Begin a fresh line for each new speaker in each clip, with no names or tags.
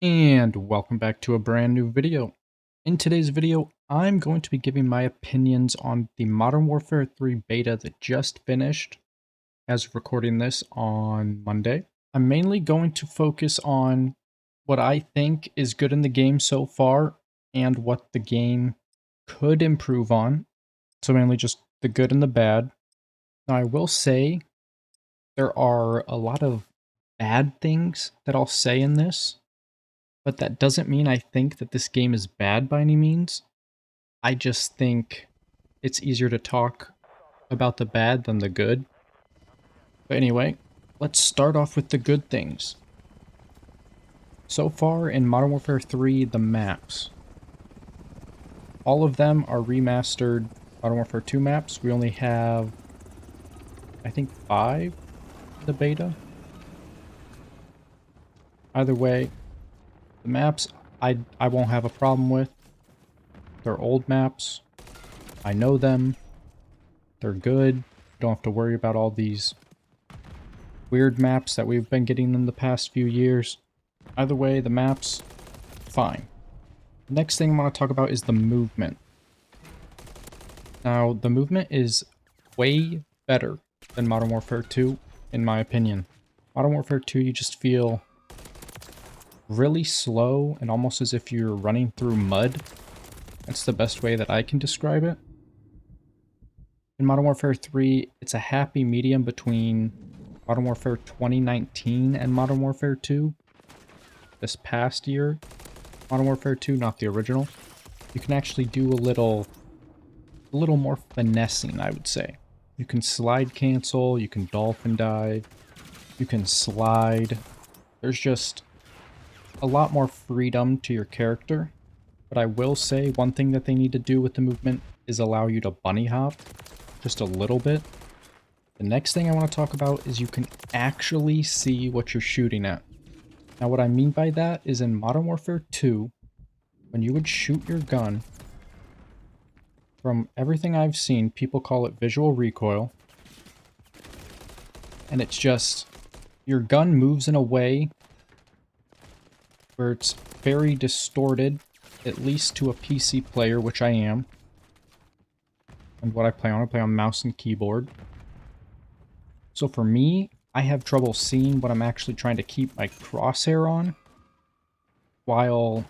And welcome back to a brand new video. In today's video, I'm going to be giving my opinions on the Modern Warfare 3 beta that just finished, as of recording this on Monday. I'm mainly going to focus on what I think is good in the game so far and what the game could improve on. So mainly just the good and the bad. Now I will say there are a lot of bad things that I'll say in this. But that doesn't mean I think that this game is bad by any means. I just think it's easier to talk about the bad than the good. But anyway, let's start off with the good things. So far in Modern Warfare 3, the maps. All of them are remastered Modern Warfare 2 maps. We only have, I think, 5 in the beta. Either way, the maps I won't have a problem with. They're old maps. I know them. They're good. Don't have to worry about all these weird maps that we've been getting in the past few years. Either way, the maps, fine. The next thing I want to talk about is the movement. Now, the movement is way better than Modern Warfare 2, in my opinion. Modern Warfare 2, you just feel really slow and almost as if you're running through mud. That's the best way that I can describe it. In Modern Warfare 3, it's a happy medium between Modern Warfare 2019 and Modern Warfare 2. This past year, Modern Warfare 2, not the original. You can actually do a little more finessing, I would say. You can slide cancel, you can dolphin dive, you can slide. There's just a lot more freedom to your character. But I will say one thing that they need to do with the movement is allow you to bunny hop just a little bit. The next thing I want to talk about is you can actually see what you're shooting at. Now what I mean by that is in Modern Warfare 2, when you would shoot your gun, from everything I've seen, people call it visual recoil. And it's just, your gun moves in a way where it's very distorted, at least to a PC player, which I am. And what I play on mouse and keyboard. So for me, I have trouble seeing what I'm actually trying to keep my crosshair on, while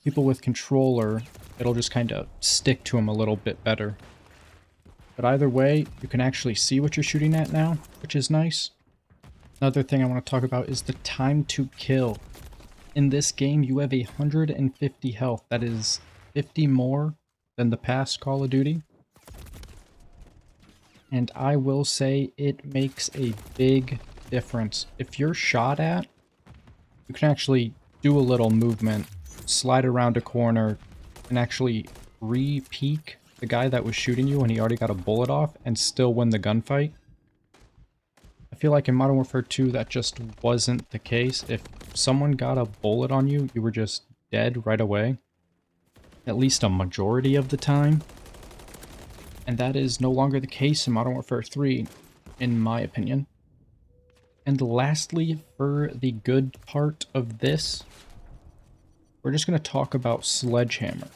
people with controller, it'll just kind of stick to them a little bit better. But either way, you can actually see what you're shooting at now, which is nice. Another thing I want to talk about is the time to kill. In this game, you have 150 health. That is 50 more than the past Call of Duty. And I will say it makes a big difference. If you're shot at, you can actually do a little movement, slide around a corner, and actually re-peek the guy that was shooting you when he already got a bullet off and still win the gunfight. I feel like in Modern Warfare 2 that just wasn't the case. If someone got a bullet on you, you were just dead right away. At least a majority of the time. And that is no longer the case in Modern Warfare 3, in my opinion. And lastly, for the good part of this, we're just going to talk about Sledgehammer.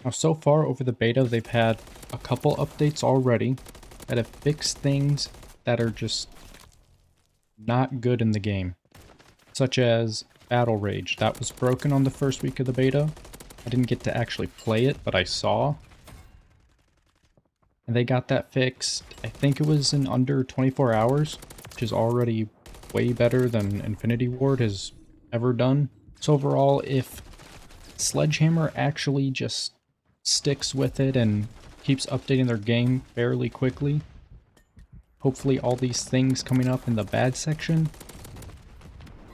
Now, so far over the beta, they've had a couple updates already that have fixed things that are just not good in the game. Such as Battle Rage. That was broken on the first week of the beta. I didn't get to actually play it, but I saw. And they got that fixed, I think it was in under 24 hours, which is already way better than Infinity Ward has ever done. So overall, if Sledgehammer actually just sticks with it and keeps updating their game fairly quickly, hopefully all these things coming up in the bad section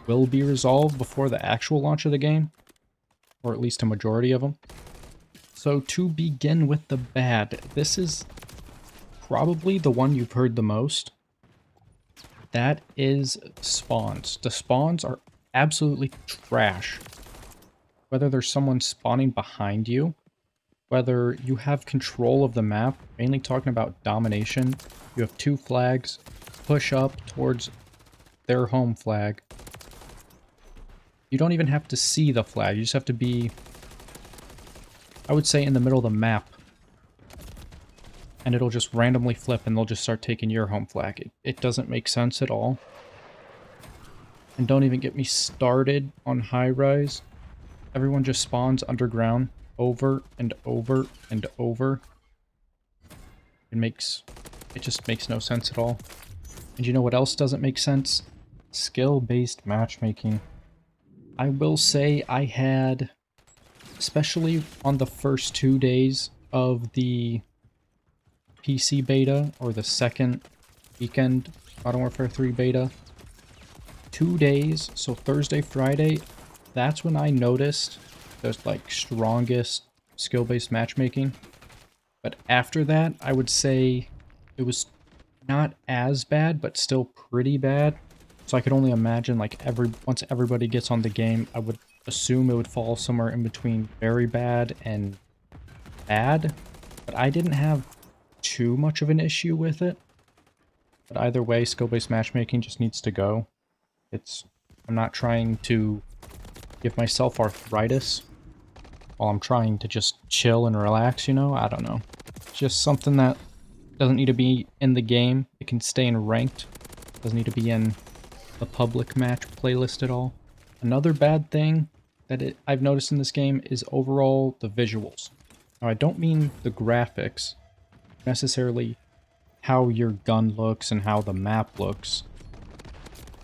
will be resolved before the actual launch of the game, or at least a majority of them. So to begin with the bad, this is probably the one you've heard the most. That is spawns. The spawns are absolutely trash. Whether there's someone spawning behind you, whether you have control of the map, mainly talking about domination, you have two flags, push up towards their home flag, You don't even have to see the flag. You just have to be, I would say, in the middle of the map. And it'll just randomly flip and they'll just start taking your home flag. It doesn't make sense at all. And don't even get me started on high rise. Everyone just spawns underground over and over and over. It just makes no sense at all. And you know what else doesn't make sense? Skill-based matchmaking. I will say I had, especially on the first 2 days of the PC beta, or the second weekend Modern Warfare 3 beta, 2 days, so Thursday, Friday, that's when I noticed the like strongest skill-based matchmaking. But after that, I would say it was not as bad, but still pretty bad. So I could only imagine, like, once everybody gets on the game, I would assume it would fall somewhere in between very bad and bad. But I didn't have too much of an issue with it. But either way, skill-based matchmaking just needs to go. I'm not trying to give myself arthritis while I'm trying to just chill and relax, you know? I don't know. It's just something that doesn't need to be in the game. It can stay in ranked. Doesn't need to be in the public match playlist at all. Another bad thing that I've noticed in this game is overall the visuals. Now, I don't mean the graphics, necessarily how your gun looks and how the map looks.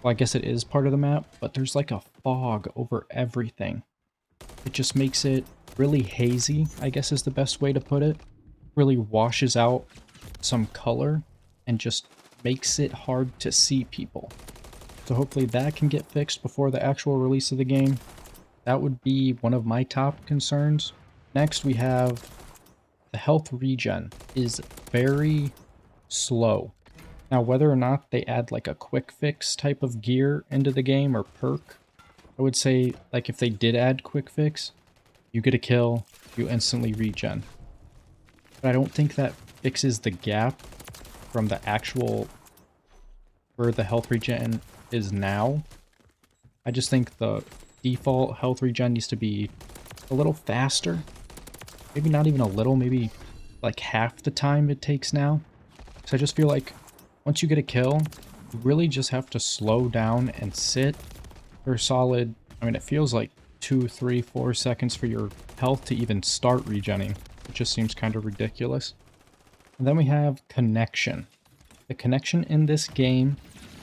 Well, I guess it is part of the map, but there's like a fog over everything. It just makes it really hazy, I guess is the best way to put it. Really washes out some color and just makes it hard to see people. So hopefully that can get fixed before the actual release of the game. That would be one of my top concerns. Next we have the health regen is very slow. Now whether or not they add like a quick fix type of gear into the game or perk, I would say like if they did add quick fix, you get a kill, you instantly regen. But I don't think that fixes the gap from the actual where the health regen is now. I just think the default health regen needs to be a little faster. Maybe not even a little, maybe like half the time it takes now. So I just feel like once you get a kill, you really just have to slow down and sit for a solid, I mean, it feels like 2, 3, 4 seconds for your health to even start regenning. It just seems kind of ridiculous. And then we have connection. The connection in this game,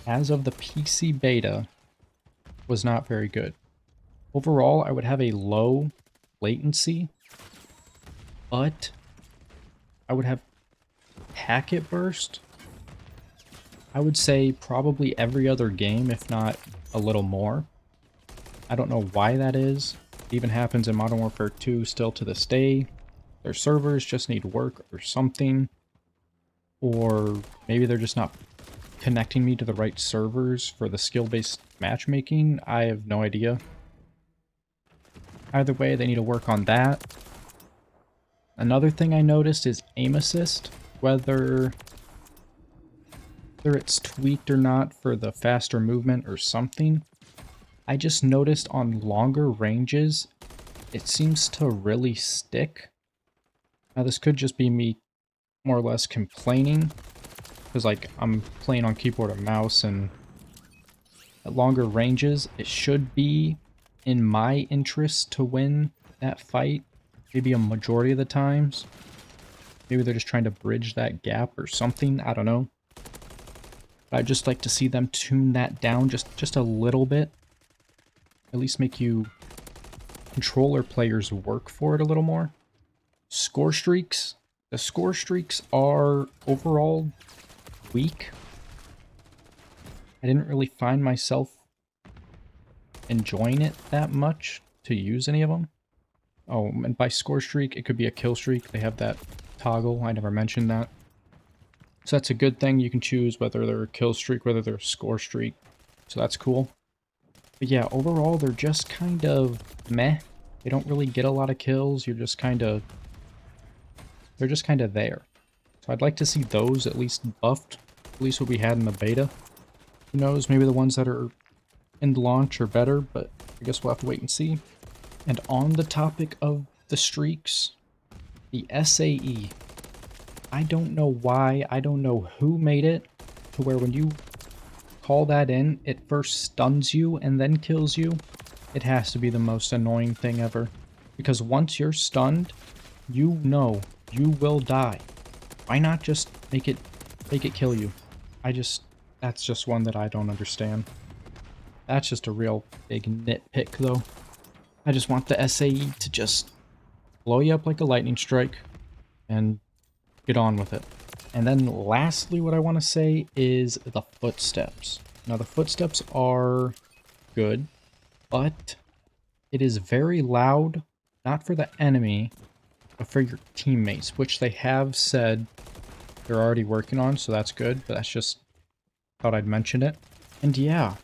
as of the PC beta, was not very good. Overall, I would have a low latency, but I would have packet burst. I would say probably every other game, if not a little more. I don't know why that is. It even happens in Modern Warfare 2 still to this day. Their servers just need work or something. Or maybe they're just not connecting me to the right servers for the skill-based matchmaking. I have no idea. Either way, they need to work on that. Another thing I noticed is aim assist. Whether it's tweaked or not for the faster movement or something, I just noticed on longer ranges, it seems to really stick. Now this could just be me more or less complaining, because like I'm playing on keyboard and mouse, and at longer ranges, it should be in my interest to win that fight, maybe a majority of the times. Maybe they're just trying to bridge that gap or something, I don't know. But I'd just like to see them tune that down just a little bit. At least make you controller players work for it a little more. Score streaks. The score streaks are overall weak. I didn't really find myself enjoying it that much to use any of them. Oh, and by score streak, it could be a kill streak. They have that toggle. I never mentioned that. So that's a good thing. You can choose whether they're a kill streak, whether they're a score streak. So that's cool. But yeah, overall, they're just kind of meh. They don't really get a lot of kills. They're just kind of there. So I'd like to see those at least buffed, at least what we had in the beta. Who knows, maybe the ones that are in the launch are better, but I guess we'll have to wait and see. And on the topic of the streaks, the SAE. I don't know why, I don't know who made it to where when you call that in, it first stuns you and then kills you. It has to be the most annoying thing ever. Because once you're stunned, you know you will die. Why not just make it kill you? That's just one that I don't understand. That's just a real big nitpick though. I just want the SAE to just blow you up like a lightning strike and get on with it. And then lastly, what I want to say is the footsteps. Now the footsteps are good, but it is very loud, not for the enemy, but for your teammates, which they have said they're already working on, so that's good, but that's just, thought I'd mention it. And yeah,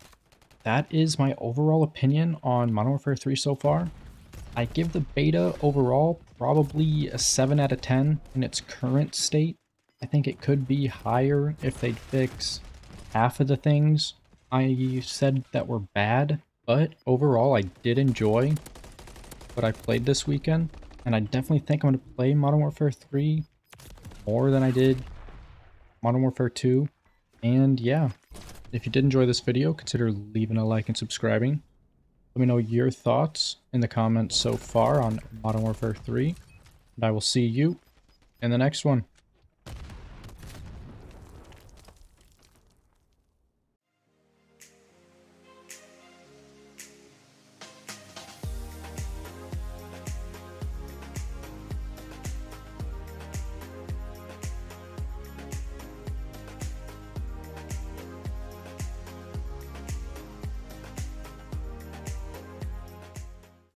that is my overall opinion on Modern Warfare 3 so far. I give the beta overall probably a 7 out of 10 in its current state. I think it could be higher if they'd fix half of the things I said that were bad, but overall I did enjoy what I played this weekend, and I definitely think I'm going to play Modern Warfare 3 more than I did Modern Warfare 2. And yeah, if you did enjoy this video, consider leaving a like and subscribing. Let me know your thoughts in the comments so far on Modern Warfare 3, and I will see you in the next one.